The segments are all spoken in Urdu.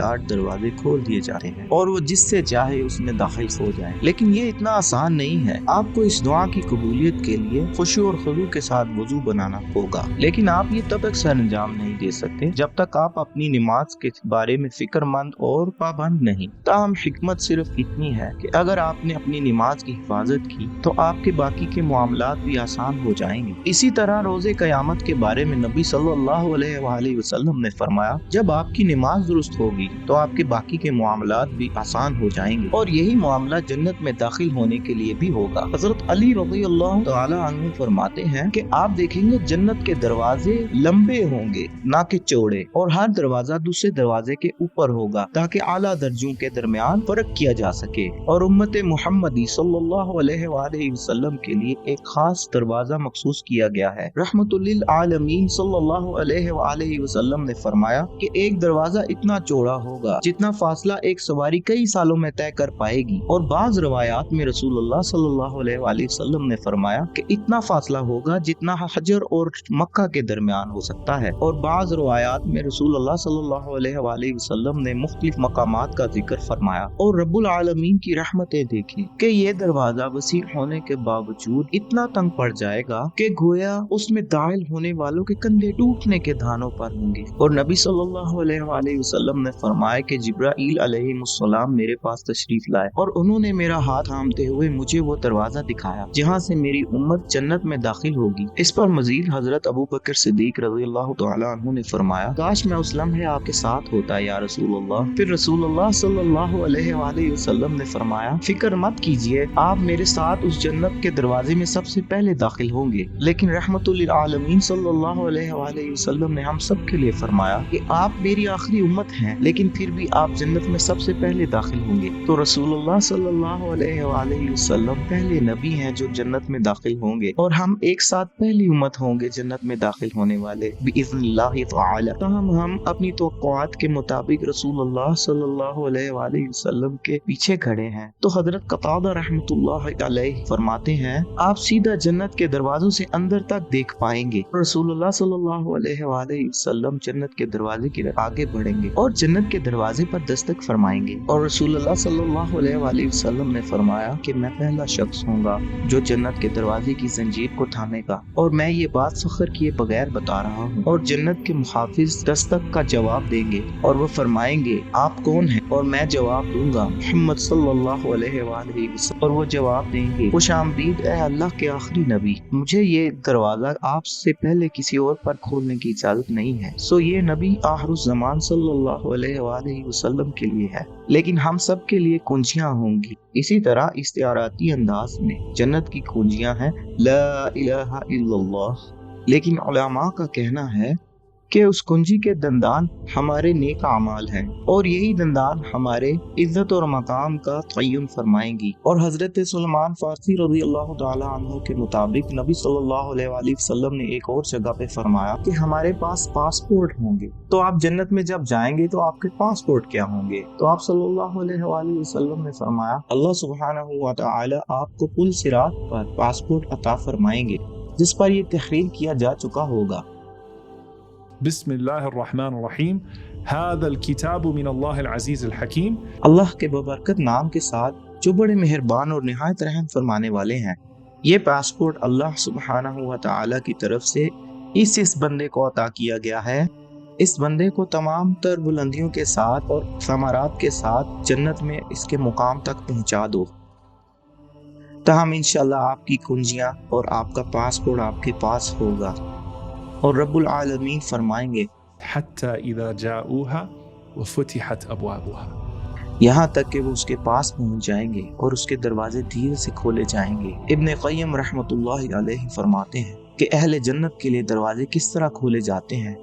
8 دروازے کھول دیے جاتے ہیں اور وہ جس سے چاہے اس میں داخل ہو جائے۔ لیکن یہ اتنا آسان نہیں ہے، آپ کو اس دعا کی قبولیت کے لیے خشوع اور خضوع کے ساتھ وضو بنانا ہوگا، لیکن آپ یہ تب تک سر انجام نہیں دے سکتے جب تک آپ اپنی نماز کے بارے میں فکر مند اور پابند نہیں۔ تاہم حکمت صرف اتنی ہے کہ اگر آپ نے اپنی نماز کی حفاظت کی تو آپ کے باقی کے معاملات بھی آسان ہو جائیں گے۔ اسی طرح روز قیامت کے بارے میں نبی صلی اللہ علیہ وآلہ وسلم نے فرمایا، جب آپ کی نماز درست ہوگی تو آپ کے باقی کے معاملات بھی آسان ہو جائیں گے، اور یہی معاملہ جنت میں داخل ہونے کے لیے بھی ہوگا۔ حضرت علی رضی اللہ تعالی عنہ فرماتے ہیں کہ آپ دیکھیں گے جنت کے دروازے لمبے ہوں گے نہ کہ چوڑے، اور ہر دروازہ دوسرے دروازے کے اوپر ہوگا تاکہ اعلیٰ درجوں کے درمیان فرق کیا جا سکے، اور امت محمدی صلی اللہ علیہ وآلہ وسلم کے لیے ایک خاص دروازہ مخصوص کیا گیا ہے۔ رحمت للعالمین صلی اللہ علیہ وآلہ وسلم نے فرمایا کہ ایک دروازہ اتنا چوڑا ہوگا جتنا فاصلہ ایک سواری کئی سالوں میں طے کر پائے گی، اور بعض روایات میں رسول اللہ صلی اللہ علیہ وآلہ وسلم نے فرمایا کہ اتنا فاصلہ ہوگا جتنا حجر اور مکہ کے درمیان ہو سکتا ہے، اور بعض روایات میں رسول اللہ صلی اللہ علیہ وآلہ وسلم نے مختلف مقامات کا ذکر فرمایا۔ اور رب العالمین کی رحمتیں دیکھیں کہ یہ دروازہ وسیع ہونے کے باوجود اتنا تنگ پڑ جائے گا کہ گویا اس میں داخل ہونے والوں کے کندھے ٹوٹنے کے دھانوں پر ہوں گے۔ اور نبی صلی اللہ علیہ وآلہ وسلم نے فرمایا کہ جبرائیل علیہ السلام میرے پاس تشریف لائے اور انہوں نے میرا ہاتھ تھامتے ہوئے مجھے وہ دروازہ دکھایا جہاں سے میری امت جنت میں داخل ہوگی۔ اس پر مزید حضرت ابو بکر صدیق رضی اللہ تعالی عنہ نے فرمایا، کاش میں اس لمحے آپ کے ساتھ ہوتا یا رسول اللہ۔ پھر رسول اللہ صلی اللہ علیہ وآلہ وسلم نے فرمایا، فکر مت کیجئے، آپ میرے ساتھ اس جنت کے دروازے میں سب سے پہلے داخل ہوں گے۔ لیکن رحمت للعالمین صلی اللہ علیہ وآلہ وسلم نے ہم سب کے لیے فرمایا کہ آپ میری آخری امت ہیں، لیکن پھر بھی آپ جنت میں سب سے پہلے داخل ہوں گے۔ تو رسول اللہ صلی اللہ علیہ وآلہ وسلم پہلے نبی ہیں جو جنت میں داخل ہوں گے، اور ہم ایک ساتھ پہلی امت ہوں گے جنت میں داخل ہونے والے بإذن اللہ تعالی۔ تاہم ہم اپنی توقعات کے مطابق رسول اللہ صلی اللہ علیہ وآلہ وسلم کے پیچھے کھڑے ہیں۔ تو حضرت قتادہ رحمۃ اللہ علیہ فرماتے ہیں، آپ سیدھا جنت کے دروازوں سے اندر تک دیکھ پائیں گے۔ رسول اللہ صلی اللہ علیہ وآلہ وسلم جنت کے دروازے کی آگے بڑھیں گے اور جنت کے دروازے پر دستک فرمائیں گے، اور رسول اللہ صلی اللہ علیہ وآلہ وسلم نے فرمایا کہ میں پہلا شخص ہوں گا جو جنت کے دروازے کی زنجیر کو تھامے گا، اور میں یہ بات فخر کیے بغیر بتا رہا ہوں۔ اور جنت کے محافظ دستک کا جواب دیں گے اور وہ فرمائیں گے، آپ کون ہیں؟ اور میں جواب دوں گا، محمد صلی اللہ علیہ وآلہ وسلم، اور وہ جواب دیں گے، خوش آمدید اے اللہ کے آخری نبی، مجھے یہ دروازہ آپ سے پہلے کسی اور پر کھولنے کی اجازت نہیں ہے۔ سو یہ نبی آخر الزمان صلی اللہ علیہ وآلہ وسلم کے لیے ہے، لیکن ہم سب کے لیے کنجیاں ہوں گی۔ اسی طرح استعاراتی انداز میں جنت کی کنجیاں ہیں لا الہ الا اللہ، لیکن علماء کا کہنا ہے کہ اس کنجی کے دندان ہمارے نیک اعمال ہیں، اور یہی دندان ہمارے عزت اور مقام کا تعین فرمائیں گی۔ اور حضرت سلمان فارسی رضی اللہ تعالی عنہ کے مطابق نبی صلی اللہ علیہ وآلہ وسلم نے ایک اور جگہ پہ فرمایا کہ ہمارے پاس پاسپورٹ ہوں گے، تو آپ جنت میں جب جائیں گے تو آپ کے پاسپورٹ کیا ہوں گے؟ تو آپ صلی اللہ علیہ وآلہ وسلم نے فرمایا، اللہ سبحانہ و تعالی آپ کو پل صراط پر پاسپورٹ عطا فرمائیں گے جس پر یہ تحریر کیا جا چکا ہوگا۔ بسم اللہ الرحمن الرحیم، هذا الكتاب من اللہ العزیز الحکیم، اللہ کے ببرکت نام کے ساتھ جو بڑے مہربان اور نہایت رحم فرمانے والے ہیں۔ یہ پاسپورٹ اللہ سبحانہ و تعالی کی طرف سے اس بندے کو عطا کیا گیا ہے۔ اس بندے کو تمام تر بلندیوں کے ساتھ اور ثمرات کے ساتھ جنت میں اس کے مقام تک پہنچا دو، تاہم انشاءاللہ آپ کی کنجیاں اور آپ کا پاسپورٹ آپ کے پاس ہوگا۔ اور رب العالمین فرمائیں گے، حتی اذا جاؤوها وفتحت ابوابها، یہاں تک کہ وہ اس کے پاس پہنچ جائیں گے اور اس کے دروازے دھیرے سے کھولے جائیں گے۔ ابن قیم رحمۃ اللہ علیہ فرماتے ہیں کہ اہل جنت کے لیے دروازے کس طرح کھولے جاتے ہیں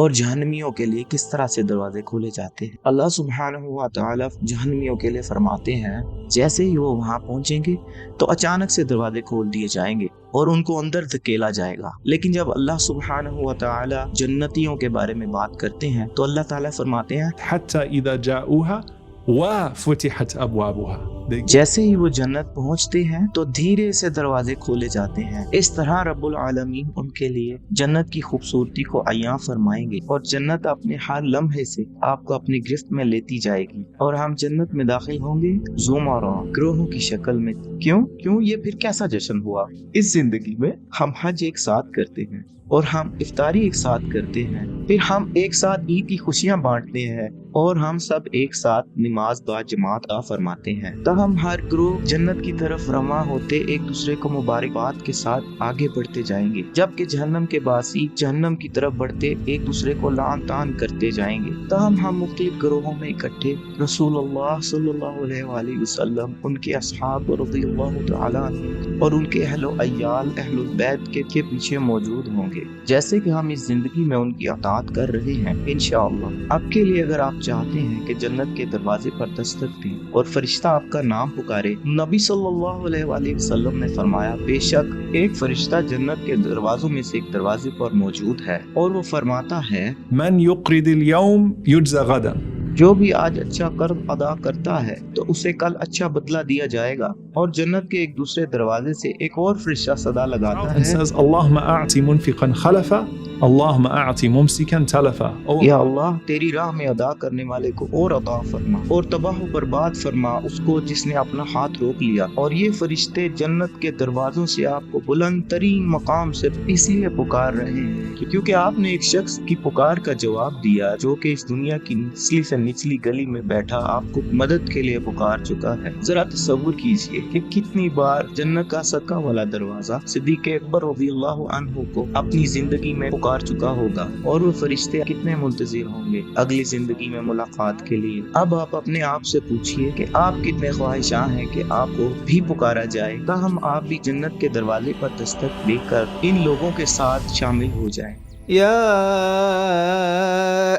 اور جہنمیوں کے لیے کس طرح سے دروازے کھولے جاتے ہیں۔ اللہ سبحانہ و تعالی جہنمیوں کے لیے فرماتے ہیں، جیسے ہی وہ وہاں پہنچیں گے تو اچانک سے دروازے کھول دیے جائیں گے اور ان کو اندر دھکیلا جائے گا۔ لیکن جب اللہ سبحانہ و تعالی جنتیوں کے بارے میں بات کرتے ہیں تو اللہ تعالی فرماتے ہیں، حتی اذا جاؤوها وفتحت ابوابها، جیسے ہی وہ جنت پہنچتے ہیں تو دھیرے سے دروازے کھولے جاتے ہیں۔ اس طرح رب العالمین ان کے لیے جنت کی خوبصورتی کو عیاں فرمائیں گے اور جنت اپنے ہر لمحے سے آپ کو اپنی گرفت میں لیتی جائے گی اور ہم جنت میں داخل ہوں گے زمرہ، گروہوں کی شکل میں۔ کیوں یہ پھر کیسا جشن ہوا؟ اس زندگی میں ہم حج ایک ساتھ کرتے ہیں اور ہم افطاری ایک ساتھ کرتے ہیں، پھر ہم ایک ساتھ عید کی خوشیاں بانٹتے ہیں اور ہم سب ایک ساتھ نماز با جماعت ادا فرماتے ہیں۔ تاہم ہر گروہ جنت کی طرف رواں ہوتے ایک دوسرے کو مبارکباد کے ساتھ آگے بڑھتے جائیں گے، جبکہ جہنم کے باسی جہنم کی طرف بڑھتے ایک دوسرے کو لعن طعن کرتے جائیں گے۔ تاہم ہم مختلف گروہوں میں اکٹھے رسول اللہ صلی اللہ علیہ وآلہ وسلم، ان کے اصحاب رضی اللہ تعالی عنہ اور ان کے اہل و عیال اہل البیت کے پیچھے موجود ہوں گے، جیسے کہ ہم اس زندگی میں ان کی اطاعت کر رہے ہیں انشاءاللہ۔ آپ کے لیے اگر آپ چاہتے ہیں کہ جنت کے دروازے پر دستک دیں اور فرشتہ آپ کا نام پکارے، نبی صلی اللہ علیہ وآلہ وسلم نے فرمایا بے شک ایک فرشتہ جنت کے دروازوں میں سے ایک دروازے پر موجود ہے اور وہ فرماتا ہے من يقرض اليوم يجزى غدا۔ جو بھی آج اچھا قرض ادا کرتا ہے تو اسے کل اچھا بدلہ دیا جائے گا۔ اور جنت کے ایک دوسرے دروازے سے ایک اور فرشتہ صدا لگاتا ہے، اللهم اعطي منفقا خلفا، اللهم اعطي ممسكا تلفا۔ یا اللہ تیری راہ میں ادا کرنے والے کو اور عطا فرما اور تباہ و برباد فرما اس کو جس نے اپنا ہاتھ روک لیا۔ اور یہ فرشتے جنت کے دروازوں سے آپ کو بلند ترین مقام سے اس لیے پکار رہے ہیں کیونکہ آپ نے ایک شخص کی پکار کا جواب دیا جو کہ اس دنیا کی نچلی سے نچلی گلی میں بیٹھا آپ کو مدد کے لیے پکار چکا ہے۔ ذرا تصور کیجئے کہ کتنی بار جنت کا صدقہ والا دروازہ صدیق اکبر رضی اللہ عنہ کو اپنی زندگی میں پکار چکا ہوگا اور وہ فرشتے کتنے منتظر ہوں گے اگلی زندگی میں ملاقات کے لیے۔ اب آپ اپنے آپ سے پوچھئے کہ آپ کتنے خواہشاں ہیں کہ آپ کو بھی پکارا جائے تاہم آپ بھی جنت کے دروازے پر دستک دے کر ان لوگوں کے ساتھ شامل ہو جائیں۔ یا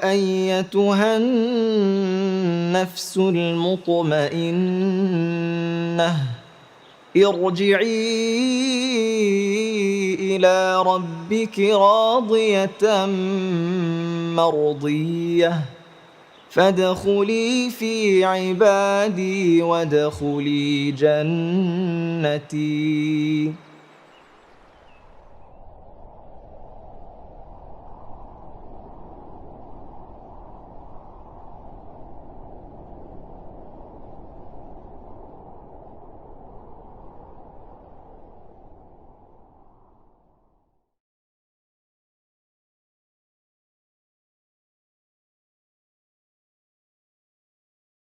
ایتھا النفس المطمئنہ ارجعی إلى ربك راضية مرضية فادخلي في عبادي وادخلي جنتي۔